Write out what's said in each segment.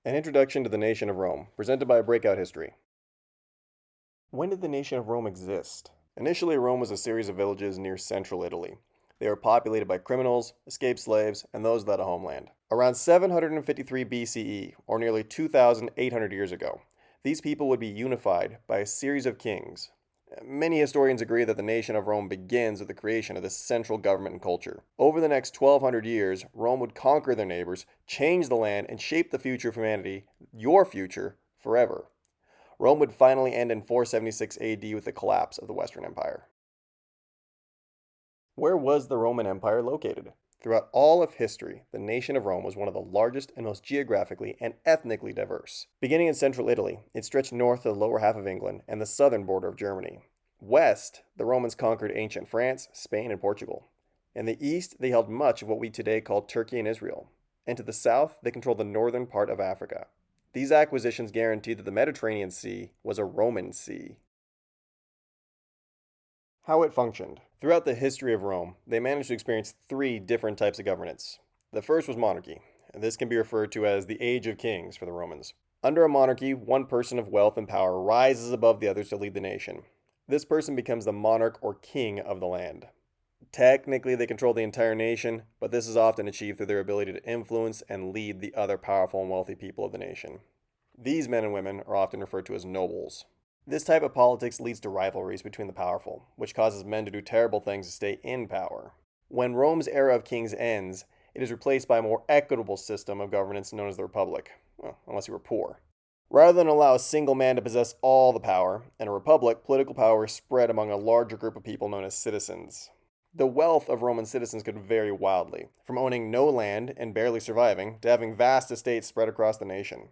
An Introduction to the Nation of Rome, presented by Breakout History. When did the nation of Rome exist? Initially, Rome was a series of villages near central Italy. They were populated by criminals, escaped slaves, and those without a homeland. Around 753 BCE, or nearly 2,800 years ago, these people would be unified by a series of kings. Many historians agree that the nation of Rome begins with the creation of this central government and culture. Over the next 1200 years, Rome would conquer their neighbors, change the land, and shape the future of humanity, your future, forever. Rome would finally end in 476 AD with the collapse of the Western Empire. Where was the Roman Empire located? Throughout all of history, the nation of Rome was one of the largest and most geographically and ethnically diverse. Beginning in central Italy, it stretched north to the lower half of England and the southern border of Germany. West, the Romans conquered ancient France, Spain, and Portugal. In the east, they held much of what we today call Turkey and Israel. And to the south, they controlled the northern part of Africa. These acquisitions guaranteed that the Mediterranean Sea was a Roman sea. How it functioned. Throughout the history of Rome, they managed to experience three different types of governance. The first was monarchy. This can be referred to as the Age of Kings for the Romans. Under a monarchy, one person of wealth and power rises above the others to lead the nation. This person becomes the monarch or king of the land. Technically, they control the entire nation, but this is often achieved through their ability to influence and lead the other powerful and wealthy people of the nation. These men and women are often referred to as nobles. This type of politics leads to rivalries between the powerful, which causes men to do terrible things to stay in power. When Rome's era of kings ends, it is replaced by a more equitable system of governance known as the Republic, well, unless you were poor. Rather than allow a single man to possess all the power, in a republic, political power is spread among a larger group of people known as citizens. The wealth of Roman citizens could vary wildly, from owning no land and barely surviving to having vast estates spread across the nation.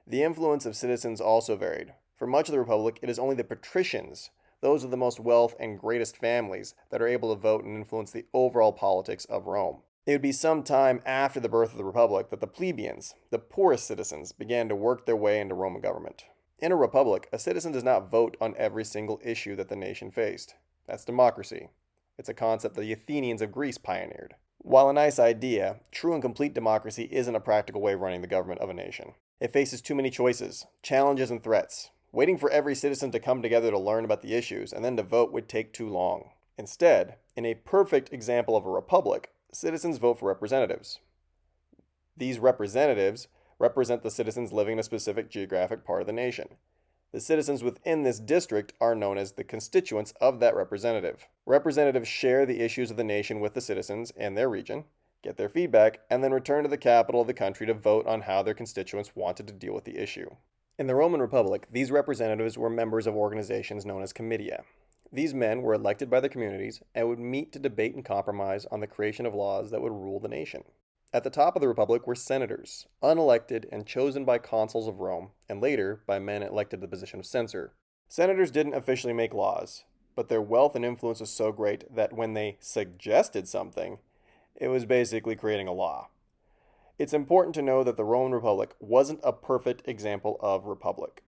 The influence of citizens also varied. For much of the Republic, it is only the patricians, those with the most wealth and greatest families, that are able to vote and influence the overall politics of Rome. It would be some time after the birth of the Republic that the plebeians, the poorest citizens, began to work their way into Roman government. In a republic, a citizen does not vote on every single issue that the nation faced. That's democracy. It's a concept that the Athenians of Greece pioneered. While a nice idea, true and complete democracy isn't a practical way of running the government of a nation. It faces too many choices, challenges, and threats. Waiting for every citizen to come together to learn about the issues and then to vote would take too long. Instead, in a perfect example of a republic, citizens vote for representatives. These representatives represent the citizens living in a specific geographic part of the nation. The citizens within this district are known as the constituents of that representative. Representatives share the issues of the nation with the citizens and their region, get their feedback, and then return to the capital of the country to vote on how their constituents wanted to deal with the issue. In the Roman Republic, these representatives were members of organizations known as comitia. These men were elected by their communities and would meet to debate and compromise on the creation of laws that would rule the nation. At the top of the Republic were senators, unelected and chosen by consuls of Rome, and later by men elected to the position of censor. Senators didn't officially make laws, but their wealth and influence was so great that when they suggested something, it was basically creating a law. It's important to know that the Roman Republic wasn't a perfect example of republic.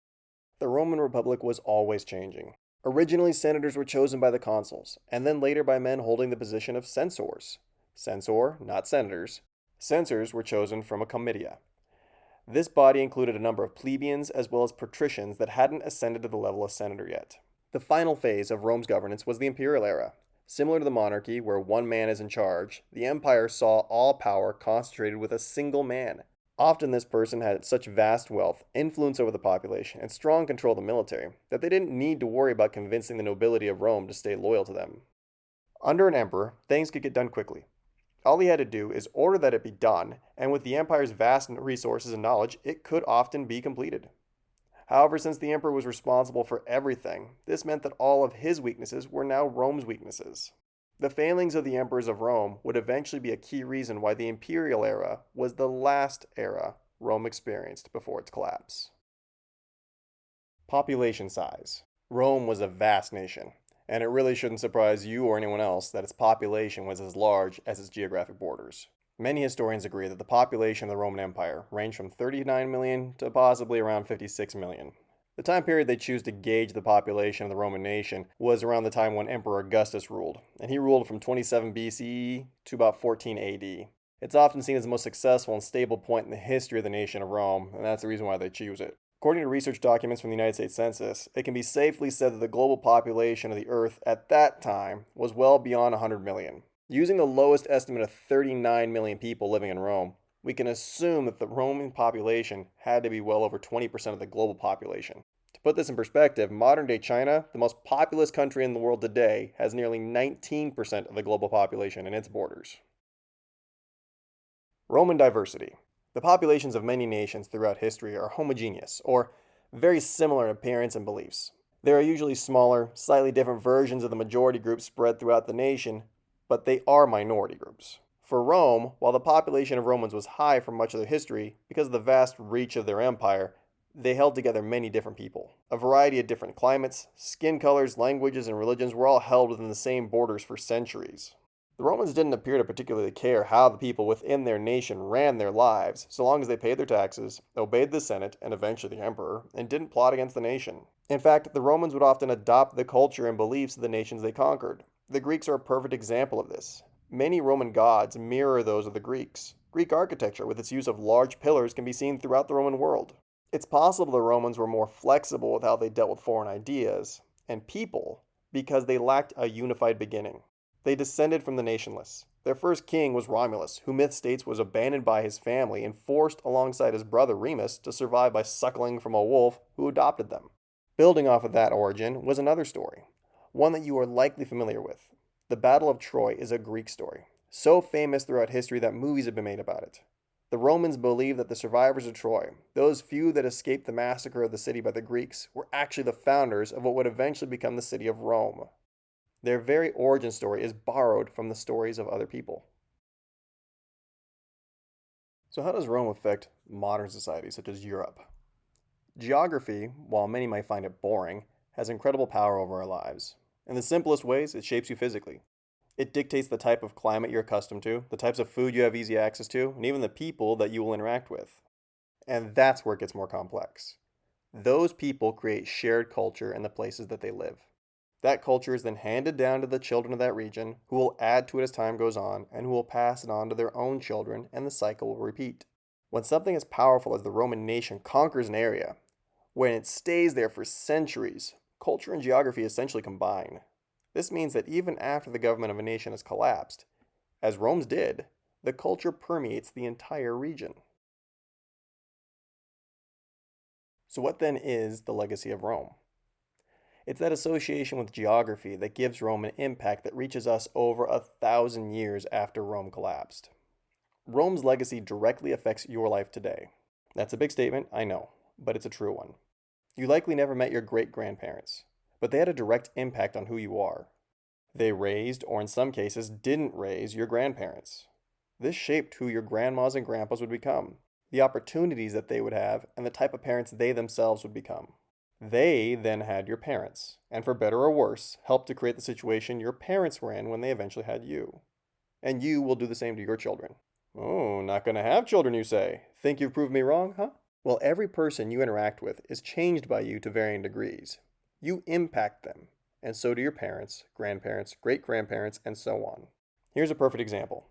The Roman Republic was always changing. Originally, senators were chosen by the consuls, and then later by men holding the position of censors. Censor, not senators. Censors were chosen from a comitia. This body included a number of plebeians as well as patricians that hadn't ascended to the level of senator yet. The final phase of Rome's governance was the imperial era. Similar to the monarchy, where one man is in charge, the empire saw all power concentrated with a single man. Often this person had such vast wealth, influence over the population, and strong control of the military that they didn't need to worry about convincing the nobility of Rome to stay loyal to them. Under an emperor, things could get done quickly. All he had to do is order that it be done, and with the empire's vast resources and knowledge, it could often be completed. However, since the emperor was responsible for everything, this meant that all of his weaknesses were now Rome's weaknesses. The failings of the emperors of Rome would eventually be a key reason why the imperial era was the last era Rome experienced before its collapse. Population size. Rome was a vast nation, and it really shouldn't surprise you or anyone else that its population was as large as its geographic borders. Many historians agree that the population of the Roman Empire ranged from 39 million to possibly around 56 million. The time period they choose to gauge the population of the Roman nation was around the time when Emperor Augustus ruled, and he ruled from 27 BCE to about 14 AD. It's often seen as the most successful and stable point in the history of the nation of Rome, and that's the reason why they choose it. According to research documents from the United States Census, it can be safely said that the global population of the Earth at that time was well beyond 100 million. Using the lowest estimate of 39 million people living in Rome, we can assume that the Roman population had to be well over 20% of the global population. To put this in perspective, modern-day China, the most populous country in the world today, has nearly 19% of the global population in its borders. Roman diversity. The populations of many nations throughout history are homogeneous, or very similar in appearance and beliefs. There are usually smaller, slightly different versions of the majority group spread throughout the nation, but they are minority groups. For Rome, while the population of Romans was high for much of their history, because of the vast reach of their empire, they held together many different people. A variety of different climates, skin colors, languages, and religions were all held within the same borders for centuries. The Romans didn't appear to particularly care how the people within their nation ran their lives, so long as they paid their taxes, obeyed the Senate, and eventually the emperor, and didn't plot against the nation. In fact, the Romans would often adopt the culture and beliefs of the nations they conquered. The Greeks are a perfect example of this. Many Roman gods mirror those of the Greeks. Greek architecture, with its use of large pillars, can be seen throughout the Roman world. It's possible the Romans were more flexible with how they dealt with foreign ideas and people because they lacked a unified beginning. They descended from the nationless. Their first king was Romulus, who myth states was abandoned by his family and forced alongside his brother Remus to survive by suckling from a wolf who adopted them. Building off of that origin was another story, one that you are likely familiar with. The Battle of Troy is a Greek story, so famous throughout history that movies have been made about it. The Romans believed that the survivors of Troy, those few that escaped the massacre of the city by the Greeks, were actually the founders of what would eventually become the city of Rome. Their very origin story is borrowed from the stories of other people. So how does Rome affect modern society such as Europe? Geography, while many might find it boring, has incredible power over our lives. In the simplest ways, it shapes you physically. It dictates the type of climate you're accustomed to, the types of food you have easy access to, and even the people that you will interact with. And that's where it gets more complex. Those people create shared culture in the places that they live. That culture is then handed down to the children of that region, who will add to it as time goes on, and who will pass it on to their own children, and the cycle will repeat. When something as powerful as the Roman nation conquers an area, when it stays there for centuries, culture and geography essentially combine. This means that even after the government of a nation has collapsed, as Rome's did, the culture permeates the entire region. So what then is the legacy of Rome? It's that association with geography that gives Rome an impact that reaches us over 1,000 years after Rome collapsed. Rome's legacy directly affects your life today. That's a big statement, I know, but it's a true one. You likely never met your great-grandparents, but they had a direct impact on who you are. They raised, or in some cases didn't raise, your grandparents. This shaped who your grandmas and grandpas would become, the opportunities that they would have, and the type of parents they themselves would become. They then had your parents, and for better or worse, helped to create the situation your parents were in when they eventually had you. And you will do the same to your children. Oh, not gonna have children, you say? Think you've proved me wrong, huh? Well, every person you interact with is changed by you to varying degrees. You impact them, and so do your parents, grandparents, great-grandparents, and so on. Here's a perfect example.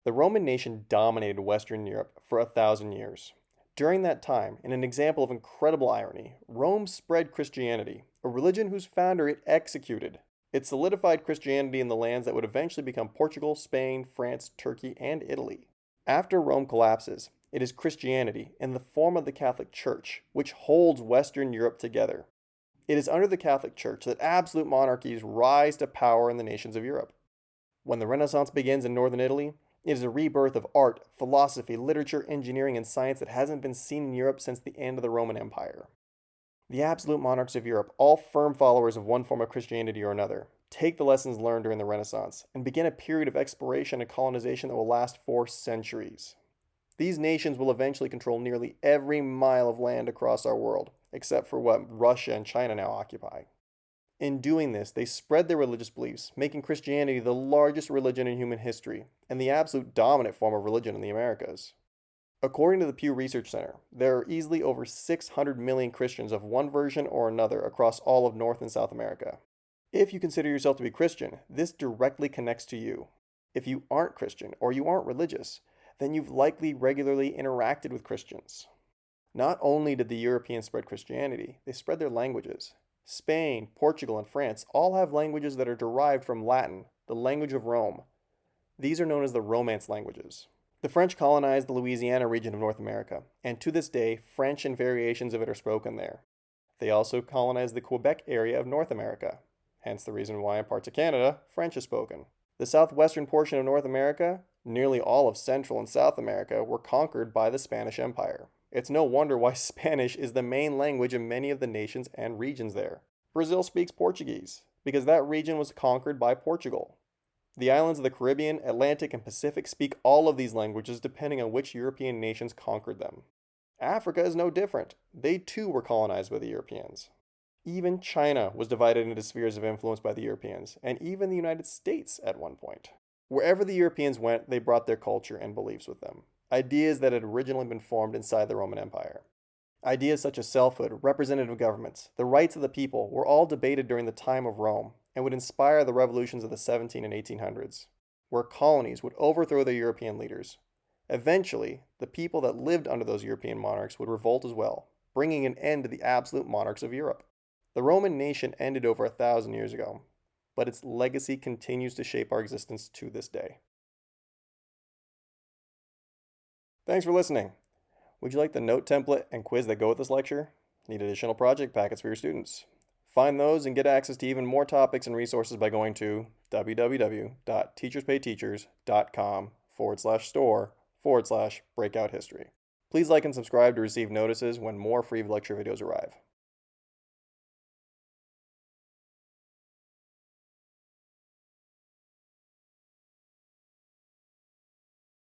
The Roman nation dominated Western Europe for 1,000 years. During that time, in an example of incredible irony, Rome spread Christianity, a religion whose founder it executed. It solidified Christianity in the lands that would eventually become Portugal, Spain, France, Turkey, and Italy. After Rome collapses, it is Christianity, in the form of the Catholic Church, which holds Western Europe together. It is under the Catholic Church that absolute monarchies rise to power in the nations of Europe. When the Renaissance begins in northern Italy, it is a rebirth of art, philosophy, literature, engineering, and science that hasn't been seen in Europe since the end of the Roman Empire. The absolute monarchs of Europe, all firm followers of one form of Christianity or another, take the lessons learned during the Renaissance and begin a period of exploration and colonization that will last for centuries. These nations will eventually control nearly every mile of land across our world, except for what Russia and China now occupy. In doing this, they spread their religious beliefs, making Christianity the largest religion in human history and the absolute dominant form of religion in the Americas. According to the Pew Research Center, there are easily over 600 million Christians of one version or another across all of North and South America. If you consider yourself to be Christian, this directly connects to you. If you aren't Christian or you aren't religious, then you've likely regularly interacted with Christians. Not only did the Europeans spread Christianity, they spread their languages. Spain, Portugal, and France all have languages that are derived from Latin, the language of Rome. These are known as the Romance languages. The French colonized the Louisiana region of North America, and to this day, French and variations of it are spoken there. They also colonized the Quebec area of North America, hence the reason why in parts of Canada, French is spoken. The southwestern portion of North America, nearly all of Central and South America, were conquered by the Spanish Empire. It's no wonder why Spanish is the main language in many of the nations and regions there. Brazil speaks Portuguese, because that region was conquered by Portugal. The islands of the Caribbean, Atlantic, and Pacific speak all of these languages depending on which European nations conquered them. Africa is no different. They too were colonized by the Europeans. Even China was divided into spheres of influence by the Europeans, and even the United States at one point. Wherever the Europeans went, they brought their culture and beliefs with them. Ideas that had originally been formed inside the Roman Empire. Ideas such as selfhood, representative governments, the rights of the people were all debated during the time of Rome and would inspire the revolutions of the 17 and 1800s, where colonies would overthrow their European leaders. Eventually, the people that lived under those European monarchs would revolt as well, bringing an end to the absolute monarchs of Europe. The Roman nation ended over 1,000 years ago, but its legacy continues to shape our existence to this day. Thanks for listening. Would you like the note template and quiz that go with this lecture? Need additional project packets for your students? Find those and get access to even more topics and resources by going to www.teacherspayteachers.com/store/breakout history. Please like and subscribe to receive notices when more free lecture videos arrive.